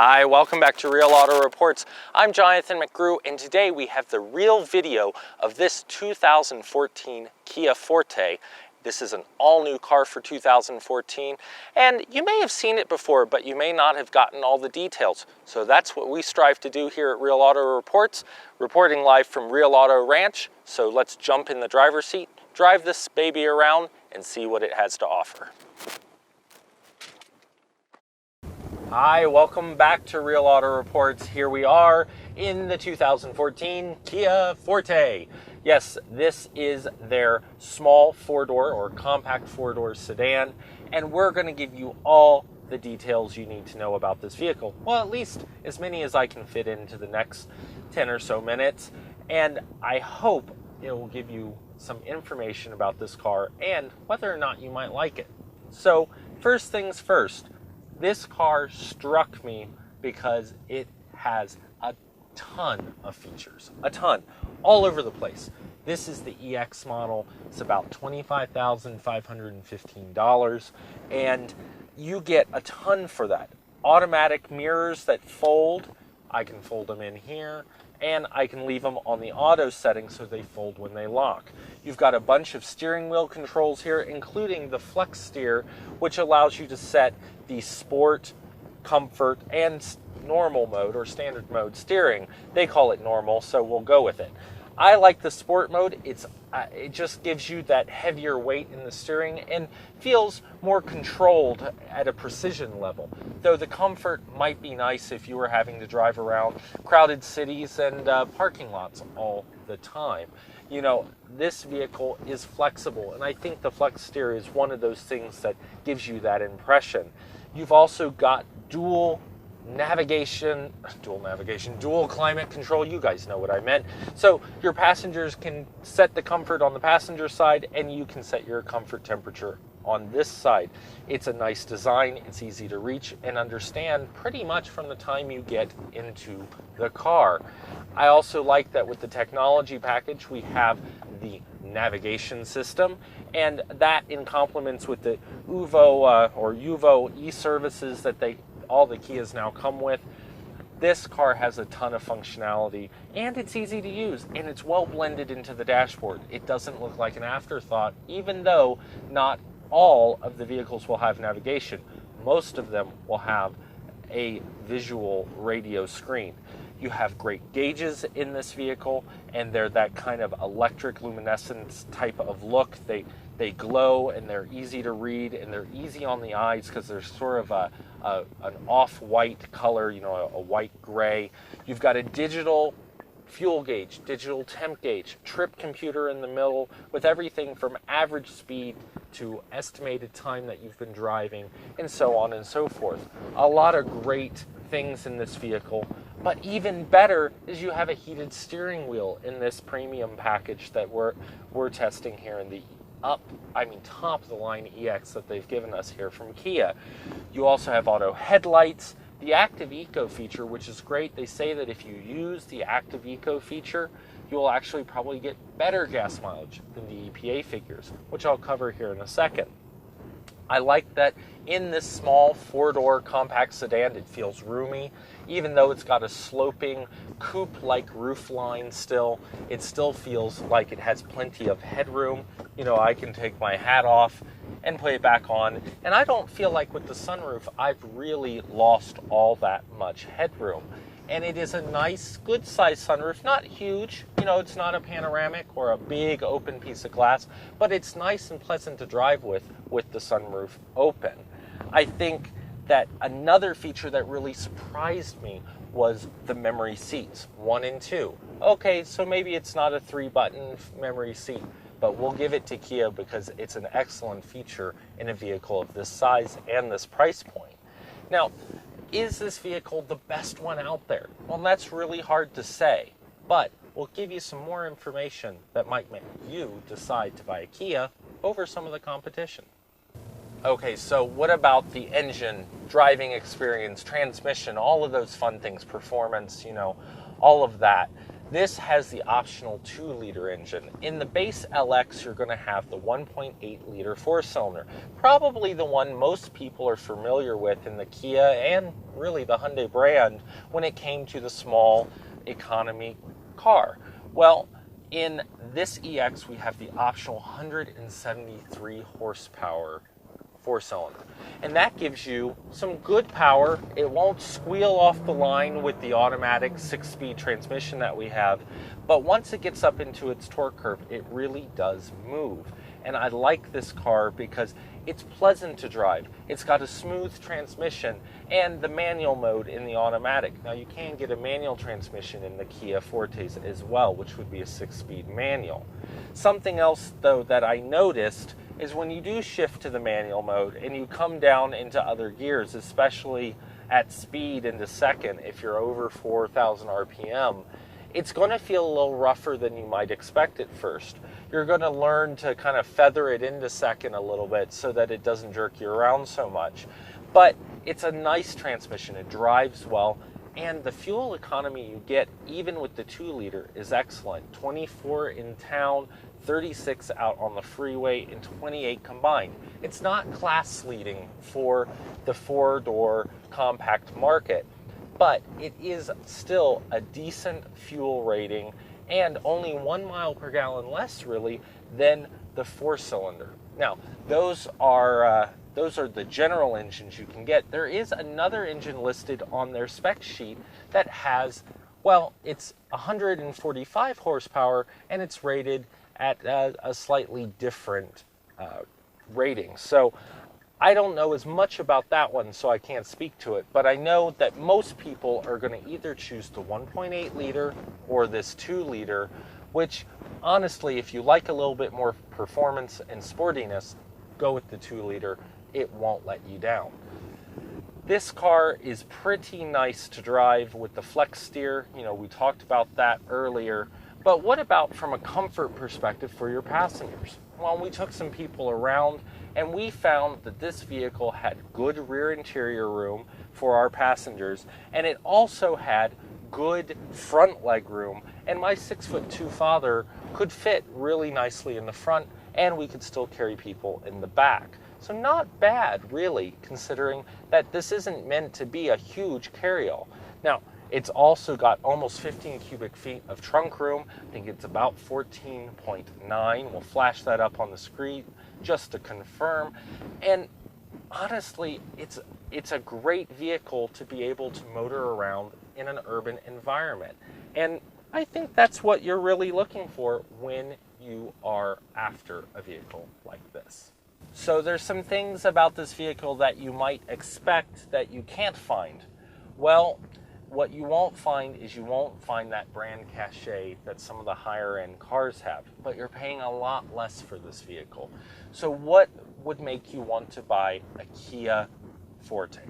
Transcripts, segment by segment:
Hi, welcome back to Real Auto Reports. I'm Jonathan McGrew, and today we have the real video of this 2014 Kia Forte. This is an all-new car for 2014, and you may have seen it before, but you may not have gotten all the details. So that's what we strive to do here at Real Auto Reports, reporting live from Real Auto Ranch. So let's jump in the driver's seat, drive this baby around, and see what it has to offer. Hi, welcome back to Real Auto Reports. Here we are in the 2014 Kia Forte. Yes, this is their small four-door or compact four-door sedan, and we're going to give you all the details you need to know about this vehicle. Well, at least as many as I can fit into the next 10 or so minutes, and I hope it will give you some information about this car and whether or not you might like it. So, first things first. This car struck me because it has a ton of features, a ton, all over the place. This is the EX model. It's about $25,515, and you get a ton for that. Automatic mirrors that fold. I can fold them in here, and I can leave them on the auto setting so they fold when they lock. You've got a bunch of steering wheel controls here, including the flex steer, which allows you to set the sport, comfort, and normal mode or standard mode steering. They call it normal, so we'll go with it. I like the sport mode. It just gives you that heavier weight in the steering and feels more controlled at a precision level. Though the comfort might be nice if you were having to drive around crowded cities and parking lots all the time. You know, this vehicle is flexible, and I think the flex steer is one of those things that gives you that impression. You've also got dual climate control. You guys know what I meant. So your passengers can set the comfort on the passenger side, and you can set your comfort temperature on this side. It's a nice design. It's easy to reach and understand pretty much from the time you get into the car. I also like that with the technology package, we have the navigation system, and that in complements with the UVO e-services that all the Kias now come with. This car has a ton of functionality, and it's easy to use, and it's well blended into the dashboard. It doesn't look like an afterthought, even though not all of the vehicles will have navigation. Most of them will have a visual radio screen. You have great gauges in this vehicle, and they're that kind of electric luminescence type of look. They glow, and they're easy to read, and they're easy on the eyes because they're sort of an off-white color, you know, a white gray. You've got a digital fuel gauge, digital temp gauge, trip computer in the middle with everything from average speed to estimated time that you've been driving, and so on and so forth. A lot of great things in this vehicle, but even better is you have a heated steering wheel in this premium package that we're testing here in the top of the line EX that they've given us here from Kia. You also have auto headlights, the Active Eco feature, which is great. They say that if you use the Active Eco feature, you'll actually probably get better gas mileage than the EPA figures, which I'll cover here in a second. I like that in this small four-door compact sedan, it feels roomy. Even though it's got a sloping coupe-like roof line still, it still feels like it has plenty of headroom. You know, I can take my hat off and put it back on. And I don't feel like with the sunroof, I've really lost all that much headroom. And it is a nice, good-sized sunroof, not huge. You know, it's not a panoramic or a big open piece of glass, but it's nice and pleasant to drive with the sunroof open. I think that another feature that really surprised me was the memory seats, 1 and 2. Okay, so maybe it's not a 3-button memory seat, but we'll give it to Kia because it's an excellent feature in a vehicle of this size and this price point. Now, is this vehicle the best one out there? Well, that's really hard to say, but we'll give you some more information that might make you decide to buy a Kia over some of the competition. Okay, so what about the engine, driving experience, transmission, all of those fun things, performance, you know, all of that. This has the optional 2-liter engine. In the base LX, you're going to have the 1.8-liter 4-cylinder, probably the one most people are familiar with in the Kia and really the Hyundai brand when it came to the small economy car. Well, in this EX, we have the optional 173 horsepower 4-cylinder, and that gives you some good power. It won't squeal off the line with the automatic 6-speed transmission that we have, but once it gets up into its torque curve, it really does move. And I like this car because it's pleasant to drive. It's got a smooth transmission and the manual mode in the automatic. Now, you can get a manual transmission in the Kia Fortes as well, which would be a 6-speed manual. Something else, though, that I noticed is when you do shift to the manual mode and you come down into other gears, especially at speed into second, if you're over 4,000 RPM, it's going to feel a little rougher than you might expect at first. You're going to learn to kind of feather it into second a little bit so that it doesn't jerk you around so much. But it's a nice transmission. It drives well. And the fuel economy you get, even with the 2-liter, is excellent. 24 in town, 36 out on the freeway, and 28 combined. It's not class leading for the 4-door compact market, but it is still a decent fuel rating and only 1 mile per gallon less, really, than the 4-cylinder. Now, those are the general engines you can get. There is another engine listed on their spec sheet that has, well, it's 145 horsepower, and it's rated at a slightly different rating. So I don't know as much about that one, so I can't speak to it, but I know that most people are going to either choose the 1.8-liter or this 2-liter, which, honestly, if you like a little bit more performance and sportiness, go with the 2-liter. It won't let you down. This car is pretty nice to drive with the flex steer. You know, we talked about that earlier. But what about from a comfort perspective for your passengers? Well, we took some people around and we found that this vehicle had good rear interior room for our passengers, and it also had good front leg room, and my 6'2" father could fit really nicely in the front, and we could still carry people in the back. So not bad, really, considering that this isn't meant to be a huge carryall. Now, it's also got almost 15 cubic feet of trunk room. I think it's about 14.9. We'll flash that up on the screen just to confirm. And honestly, it's a great vehicle to be able to motor around in an urban environment. And I think that's what you're really looking for when you are after a vehicle like this. So there's some things about this vehicle that you might expect that you can't find. Well, what you won't find is you won't find that brand cachet that some of the higher end cars have, but you're paying a lot less for this vehicle. So what would make you want to buy a Kia Forte?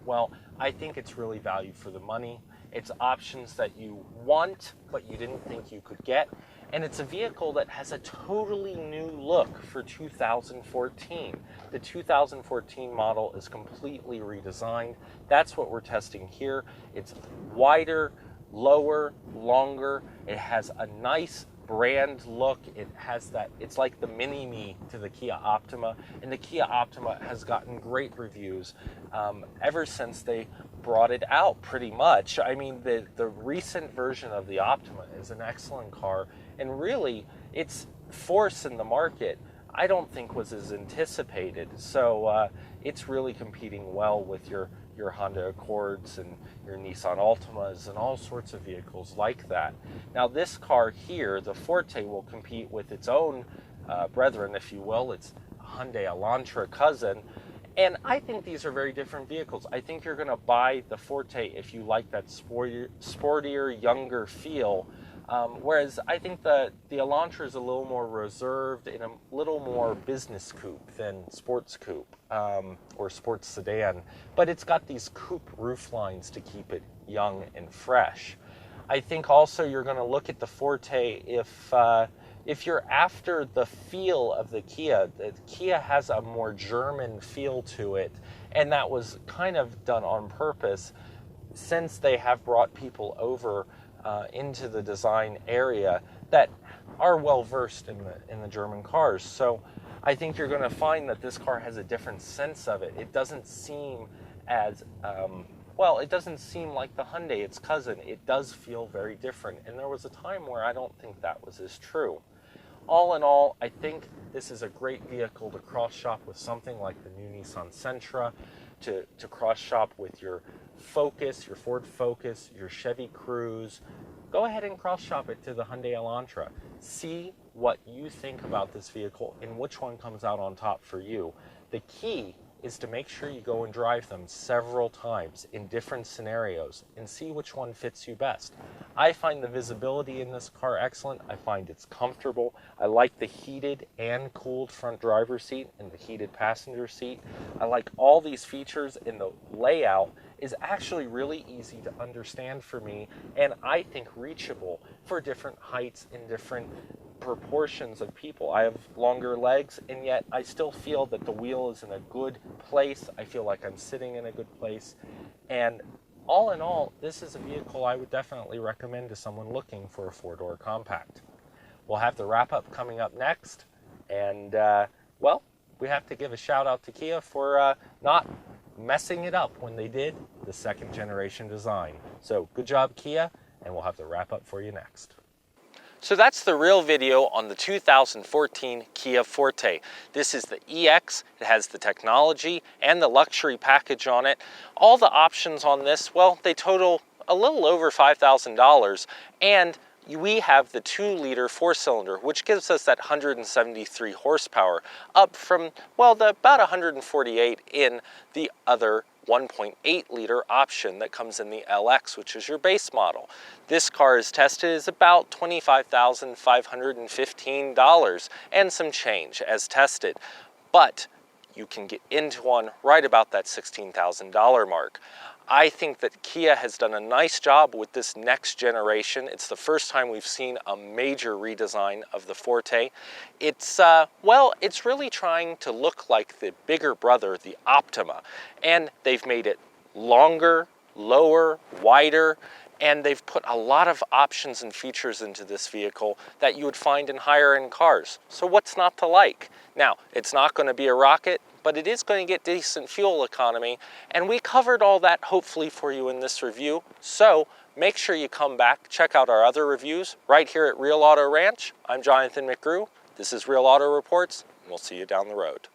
Well, I think it's really value for the money. It's options that you want, but you didn't think you could get. And it's a vehicle that has a totally new look for 2014. The 2014 model is completely redesigned. That's what we're testing here. It's wider, lower, longer. It has a nice brand look. It has that, it's like the mini-me to the Kia Optima, and the Kia Optima has gotten great reviews ever since they brought it out, pretty much. I mean, the recent version of the Optima is an excellent car, and really, its force in the market, I don't think was as anticipated. So it's really competing well with your Honda Accords and your Nissan Altimas and all sorts of vehicles like that. Now, this car here, the Forte, will compete with its own brethren, if you will. It's a Hyundai Elantra cousin. And I think these are very different vehicles. I think you're going to buy the Forte if you like that sportier, younger feel. Whereas I think the Elantra is a little more reserved and a little more business coupe than sports coupe or sports sedan. But it's got these coupe roof lines to keep it young and fresh. I think also you're going to look at the Forte if you're after the feel of the Kia has a more German feel to it, and that was kind of done on purpose since they have brought people over into the design area that are well versed in the German cars. So I think you're going to find that this car has a different sense of it. It doesn't seem as well, it doesn't seem like the Hyundai, its cousin. It does feel very different. And there was a time where I don't think that was as true. All in all, I think this is a great vehicle to cross-shop with something like the new Nissan Sentra, to cross-shop with your Focus, your Ford Focus, your Chevy Cruze. Go ahead and cross-shop it to the Hyundai Elantra. See what you think about this vehicle and which one comes out on top for you. The key is to make sure you go and drive them several times in different scenarios and see which one fits you best. I find the visibility in this car excellent. I find it's comfortable. I like the heated and cooled front driver's seat and the heated passenger seat. I like all these features, and the layout is actually really easy to understand for me, and I think reachable for different heights and different proportions of people. I have longer legs, and yet I still feel that the wheel is in a good place. I feel like I'm sitting in a good place. And all in all, this is a vehicle I would definitely recommend to someone looking for a four-door compact. We'll have the wrap-up coming up next. And, well, we have to give a shout-out to Kia for not messing it up when they did the second-generation design. So good job, Kia, and we'll have the wrap-up for you next. So that's the real video on the 2014 Kia Forte. This is the EX. It has the technology and the luxury package on it. All the options on this, well, they total a little over $5,000, and we have the 2-liter 4-cylinder, which gives us that 173 horsepower, up from, well, about 148 in the other 1.8-liter option that comes in the LX, which is your base model. This car is tested as about $25,515 and some change as tested, but you can get into one right about that $16,000 mark. I think that Kia has done a nice job with this next generation. It's the first time we've seen a major redesign of the Forte. It's, well, it's really trying to look like the bigger brother, the Optima. And they've made it longer, lower, wider, and they've put a lot of options and features into this vehicle that you would find in higher-end cars. So what's not to like? Now, it's not going to be a rocket, but it is going to get decent fuel economy, and we covered all that hopefully for you in this review. So make sure you come back, check out our other reviews right here at Real Auto Ranch. I'm Jonathan McGrew. This is Real Auto Reports, and we'll see you down the road.